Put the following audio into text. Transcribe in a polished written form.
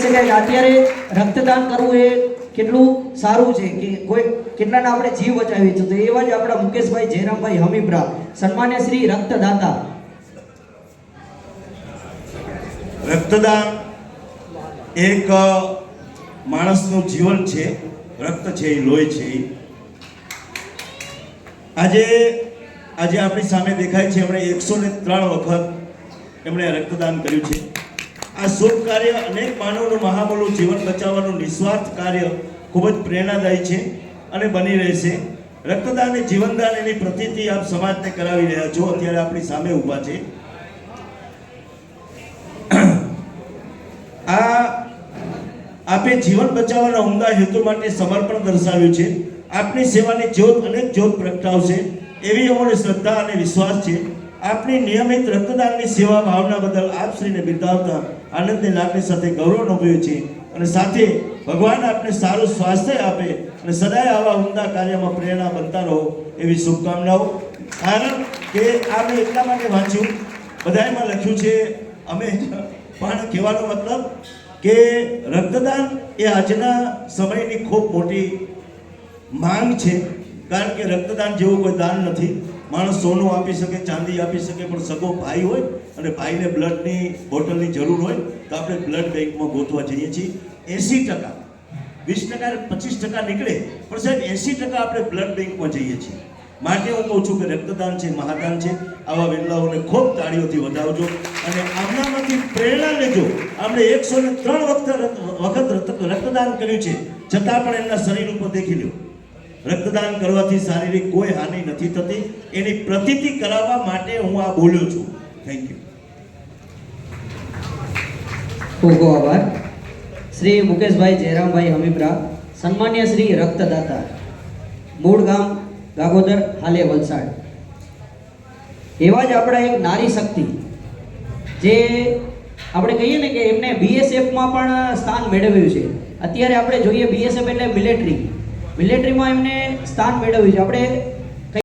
અત્યારે રક્તદાન કરવું એ કેટલું સારું છે કે કોઈ કેટલાના આપણે જીવ બચાવી છે. તો એવા જ આપણા મુકેશભાઈ જયરામભાઈ હમીબ્રા સન્માન્ય શ્રી રક્તદાતા. રક્તદાન એક માણસનું જીવન છે. રક્ત છે એ લોહી છે. આજે આપણી સામે દેખાય છે એમણે 103 વખત એમણે રક્તદાન કર્યું છે. આ શુભ કાર્ય અનેક માનવનું મહામૂલું જીવન બચાવવાનું નિસ્વાર્થ કાર્ય ખૂબ જ પ્રેરણાદાયી છે અને બની રહેશે. રક્તદાન એ જીવનદાન એની પ્રતીતિ આપ સમાજને કરાવી રહ્યા છો. અત્યારે આપણી સામે ઊભા છે. આપે જીવન બચાવવાના ઉમદા હેતુ માટે સમર્પણ દર્શાવ્યું છે. આપની સેવાની જ્યોત અનેક જ્યોત પ્રગટાવશે એવી અમારી શ્રદ્ધા અને વિશ્વાસ છે. આપની નિયમિત રક્તદાનની સેવા ભાવના બદલ આપ શ્રીને બિરદાવતા આનંદની લાગણી સાથે ગૌરવ અનુભવ્યું છે અને સાથે ભગવાન આપને સારું સ્વાસ્થ્ય આપે અને સદાય આવા ઉમદા કાર્યમાં પ્રેરણા બનતા રહો એવી શુભકામનાઓ. કારણ કે આ મેં એટલા માટે વાંચ્યું, બધામાં લખ્યું છે અમે પણ કહેવાનો મતલબ કે રક્તદાન એ આજના સમયની ખૂબ મોટી માંગ છે. કારણ કે રક્તદાન જેવું કોઈ દાન નથી. માણસ સોનું આપી શકે, ચાંદી આપી શકે, પણ સગો ભાઈ હોય અને ભાઈને બ્લડની બોટલની જરૂર હોય તો આપણે બ્લડ બેંકમાં ગોતવા જઈએ છીએ. 80%, 20%, 25% નીકળે, પણ સાહેબ 80% આપણે બ્લડ બેંકમાં જઈએ છીએ. માટે હું કહું છું કે રક્તદાન છે, મહાદાન છે. આવા વેલાઓને ખૂબ તાળીઓથી વધાવજો અને આમનામાંથી પ્રેરણા લેજો. આપણે 103 વખત રક્તદાન કર્યું છે, છતાં પણ એમના શરીર ઉપર દેખી લો. રક્તદાન કરવાથી શારીરિક કોઈ હાનિ નથી થતી. એની પ્રતીતિ કરાવવા માટે હું આ બોલ્યો છું. Thank you. ખૂબ ખૂબ આભાર. શ્રી મુકેશભાઈ જયરામભાઈ હમીબ્રા સન્માન્ય શ્રી રક્તદાતા, મૂળ ગામ ગાગોદર, હાલે વલસાડ. એવા જ આપણા એક નારી શક્તિ જે આપણે કહીએ ને કે એમને બીએસએફમાં પણ સ્થાન મેળવ્યું છે. અત્યારે આપણે જોઈએ BSF એટલે મિલિટરીમાં એમને સ્થાન મેળવ્યું છે. આપણે